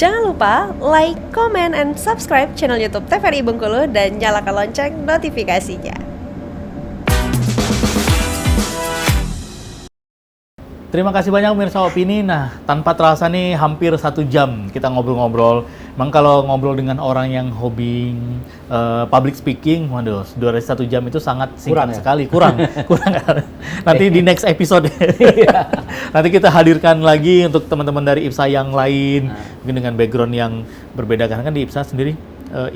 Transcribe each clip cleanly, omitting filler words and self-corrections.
Jangan lupa like, comment, and subscribe channel YouTube TVRI Bengkulu dan nyalakan lonceng notifikasinya. Terima kasih banyak pemirsa Opini. Nah, tanpa terasa nih hampir 1 jam kita ngobrol-ngobrol. Memang kalau ngobrol dengan orang yang hobi public speaking, waduh, durasi 1 jam itu sangat singkat sekali. Kurang. Nanti di next episode. Nanti kita hadirkan lagi untuk teman-teman dari IPSA yang lain, mungkin dengan background yang berbeda. Karena kan di IPSA sendiri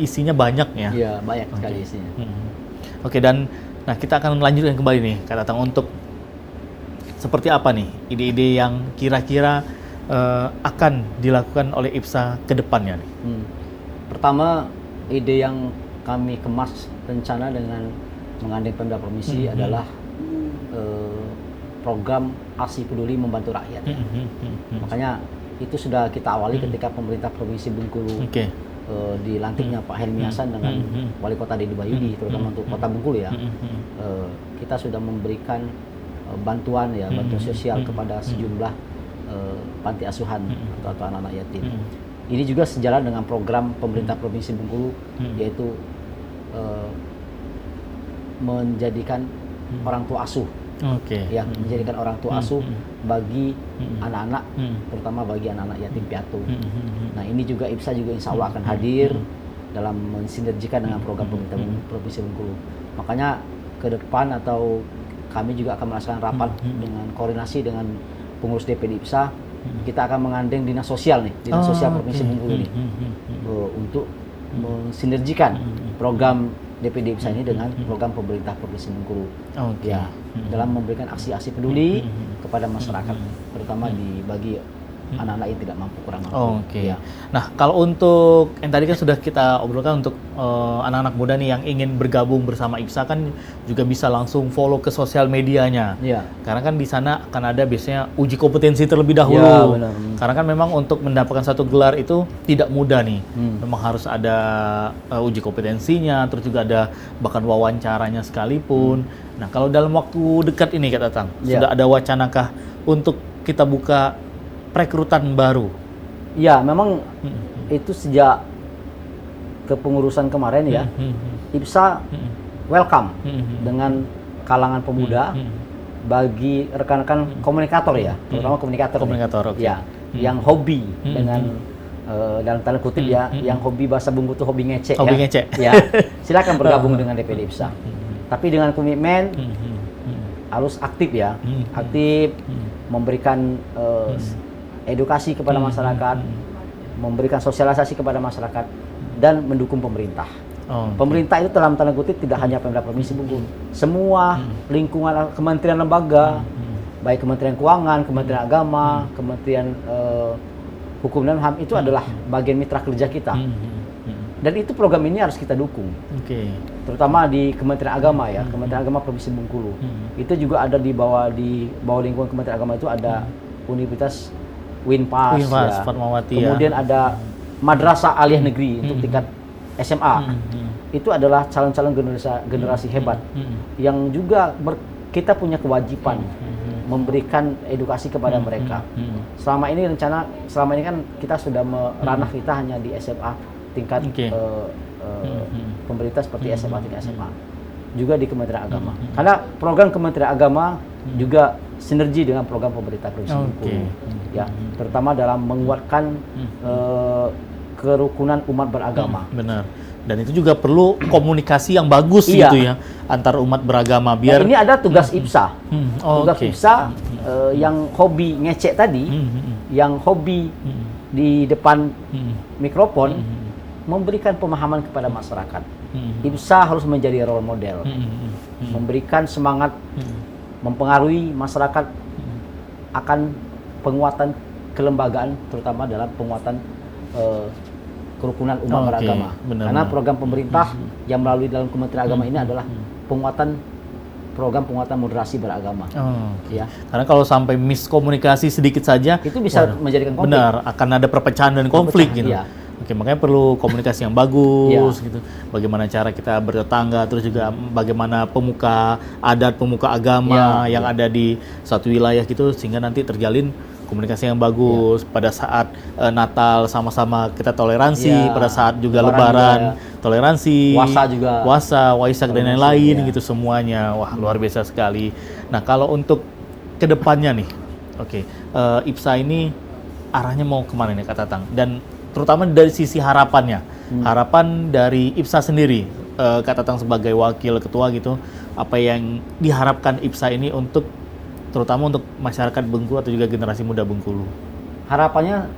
isinya banyak ya. Iya, banyak sekali isinya. Oke, dan nah kita akan lanjutkan kembali nih, Kak Tatang, untuk seperti apa nih ide-ide yang kira-kira akan dilakukan oleh IPSA ke depannya nih? Pertama, ide yang kami kemas rencana dengan menggandeng Pemda Provinsi adalah program ASI Peduli Membantu Rakyat. Makanya itu sudah kita awali ketika pemerintah Provinsi Bengkulu dilantiknya Pak Helmi Hasan dengan Wali Kota Dedy Bayudi, terutama untuk Kota Bengkulu ya. Kita sudah memberikan bantuan sosial kepada sejumlah panti asuhan atau anak-anak yatim. Ini juga sejalan dengan program pemerintah Provinsi Bengkulu, yaitu menjadikan orang tua asuh, menjadikan orang tua asuh bagi anak-anak, terutama bagi anak-anak yatim piatu. Nah, ini juga IPSA juga insya Allah akan hadir dalam mensinergikan dengan program pemerintah Provinsi Bengkulu. Makanya ke depan atau kami juga akan melaksanakan rapat dengan koordinasi dengan pengurus DPD IPSA. Kita akan menggandeng Dinas Sosial nih, Dinas Sosial Provinsi Bengkulu nih, untuk mensinergikan program DPD IPSA ini dengan program pemerintah Provinsi Bengkulu. Dalam memberikan aksi-aksi peduli kepada masyarakat, terutama bagi anak-anak yang tidak mampu, kurang mampu. Nah, kalau untuk yang tadi kan sudah kita obrolkan untuk anak-anak muda nih yang ingin bergabung bersama IPSA, kan juga bisa langsung follow ke sosial medianya. Karena kan di sana akan ada biasanya uji kompetensi terlebih dahulu. Karena kan memang untuk mendapatkan satu gelar itu tidak mudah nih. Memang harus ada uji kompetensinya, terus juga ada bahkan wawancaranya sekalipun. Nah, kalau dalam waktu dekat ini Kak Tatang, sudah ada wacanakah untuk kita buka rekrutan baru? Ya, memang itu sejak kepengurusan kemarin ya, IPSA welcome dengan kalangan pemuda bagi rekan-rekan komunikator ya, terutama komunikator yang hobi dengan dalam tanda kutip yang hobi bahasa Bengkulu itu hobi ngecek. Silakan bergabung dengan DPD IPSA. Tapi dengan komitmen harus aktif ya, aktif memberikan edukasi kepada masyarakat, memberikan sosialisasi kepada masyarakat, dan mendukung pemerintah. Pemerintah itu dalam tanda kutip tidak hanya Pemda Provinsi Bengkulu, semua lingkungan kementerian lembaga, baik Kementerian Keuangan, Kementerian Agama, Kementerian Hukum dan HAM itu adalah bagian mitra kerja kita. Dan itu program ini harus kita dukung. Terutama di Kementerian Agama ya, Kementerian Agama Provinsi Bengkulu. Itu juga ada di bawah lingkungan Kementerian Agama itu ada Universitas Winpas, Fatmawati, kemudian ada Madrasah Aliyah Negeri untuk tingkat SMA. Itu adalah calon-calon generasi hebat yang juga kita punya kewajiban memberikan edukasi kepada mereka. Selama ini kan kita sudah ranah kita hanya di SMA tingkat pemerintah seperti SMA tingkat SMA. Juga di Kementerian Agama. Karena program Kementerian Agama juga sinergi dengan program pemerintah Provinsi Bengkulu, ya, terutama dalam menguatkan kerukunan umat beragama. Benar. Dan itu juga perlu komunikasi yang bagus gitu ya antar umat beragama biar. Ini ada tugas IPSA, tugas IPSA yang hobi ngecek tadi, yang hobi di depan mikrofon, memberikan pemahaman kepada masyarakat. IPSA harus menjadi role model, memberikan semangat, mempengaruhi masyarakat akan penguatan kelembagaan, terutama dalam penguatan kerukunan umat beragama. Karena program pemerintah yang melalui dalam Kementerian Agama ini adalah program penguatan moderasi beragama. Karena kalau sampai miskomunikasi sedikit saja, itu bisa menjadikan konflik. Benar, akan ada perpecahan dan konflik gitu. Makanya perlu komunikasi yang bagus gitu. Bagaimana cara kita bertetangga, terus juga bagaimana pemuka adat, pemuka agama yang ada di satu wilayah gitu, sehingga nanti terjalin komunikasi yang bagus pada saat Natal sama-sama kita toleransi, pada saat juga Lebaran toleransi, Waisak dan lain-lain gitu semuanya. Wah, luar biasa sekali. Nah, kalau untuk kedepannya nih, IPSA ini arahnya mau kemana nih Kak Tatang? Dan terutama dari sisi harapannya, harapan dari IPSA sendiri, Kak Tatang sebagai wakil ketua gitu, apa yang diharapkan IPSA ini untuk terutama untuk masyarakat Bengkulu atau juga generasi muda Bengkulu? Harapannya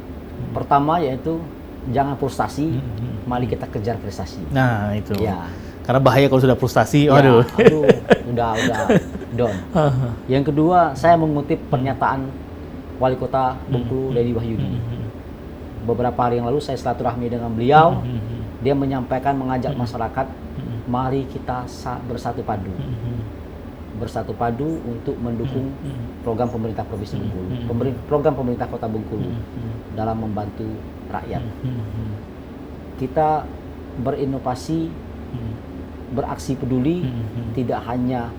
pertama yaitu jangan frustasi, mari kita kejar prestasi. Nah itu. Ya. Karena bahaya kalau sudah frustasi, ya, udah down. Yang kedua, saya mengutip pernyataan Wali Kota Bengkulu Dedi Wahyudi. Beberapa hari yang lalu saya silaturahmi dengan beliau, dia menyampaikan mengajak masyarakat, mari kita bersatu padu. Bersatu padu untuk mendukung program pemerintah Provinsi Bengkulu, program pemerintah Kota Bengkulu dalam membantu rakyat. Kita berinovasi, beraksi peduli, tidak hanya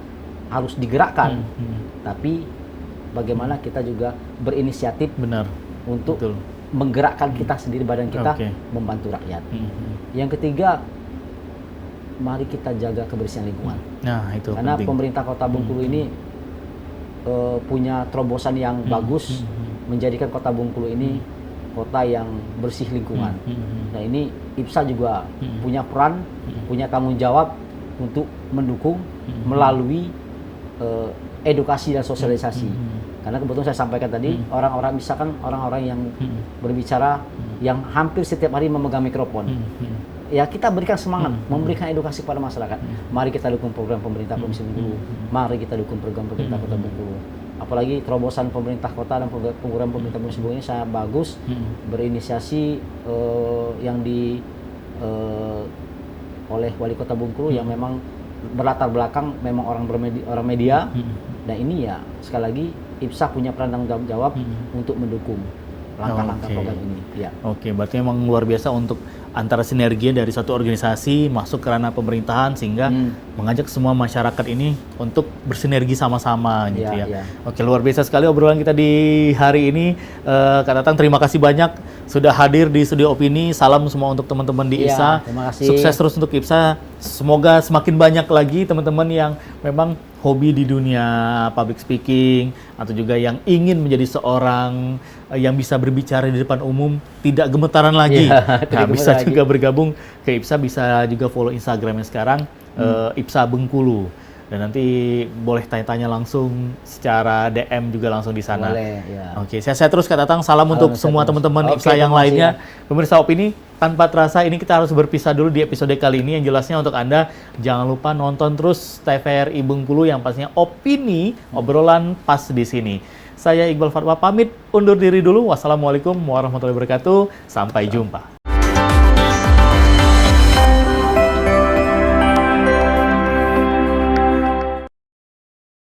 harus digerakkan, tapi bagaimana kita juga berinisiatif untuk menggerakkan kita sendiri, badan kita, membantu rakyat. Yang ketiga, mari kita jaga kebersihan lingkungan. Nah, itu karena penting. Pemerintah Kota Bengkulu ini punya terobosan yang bagus, menjadikan Kota Bengkulu ini kota yang bersih lingkungan. Nah, ini IPSA juga punya peran, punya tanggung jawab untuk mendukung melalui edukasi dan sosialisasi. Karena kebetulan saya sampaikan tadi, orang-orang misalkan orang-orang yang berbicara yang hampir setiap hari memegang mikrofon. Ya, kita berikan semangat, memberikan edukasi pada masyarakat. Mari kita dukung program pemerintah Provinsi Bengkulu. Mari kita dukung program pemerintah Kota Bengkulu. Apalagi terobosan pemerintah kota dan program pemerintah Provinsi Bengkulu ini sangat bagus, berinisiasi yang oleh Wali Kota Bengkulu yang memang berlatar belakang memang orang media. Dan ini ya sekali lagi IPSA punya peran tanggung jawab untuk mendukung langkah-langkah program ini. Ya. Oke, berarti memang luar biasa untuk antara sinergi dari satu organisasi masuk ke ranah pemerintahan sehingga mengajak semua masyarakat ini untuk bersinergi sama-sama gitu ya. Oke, luar biasa sekali obrolan kita di hari ini. Kak Tatang, terima kasih banyak sudah hadir di Studio Opini. Salam semua untuk teman-teman di IPSA. Terima kasih. Sukses terus untuk IPSA. Semoga semakin banyak lagi teman-teman yang memang hobi di dunia public speaking atau juga yang ingin menjadi seorang yang bisa berbicara di depan umum, tidak gemetaran lagi. Nah, bisa juga bergabung ke IPSA, bisa juga follow Instagramnya sekarang IPSA Bengkulu. Dan nanti boleh tanya-tanya langsung secara DM juga langsung di sana. Boleh, ya. Oke, saya terus Kak Tatang. Salam untuk semua teman-teman IPSA yang lainnya. Pemirsa Opini, tanpa terasa ini kita harus berpisah dulu di episode kali ini. Yang jelasnya untuk Anda, jangan lupa nonton terus TVRI Bengkulu yang pastinya opini, obrolan pas di sini. Saya Iqbal Fatwa pamit, undur diri dulu. Wassalamualaikum warahmatullahi wabarakatuh. Sampai jumpa.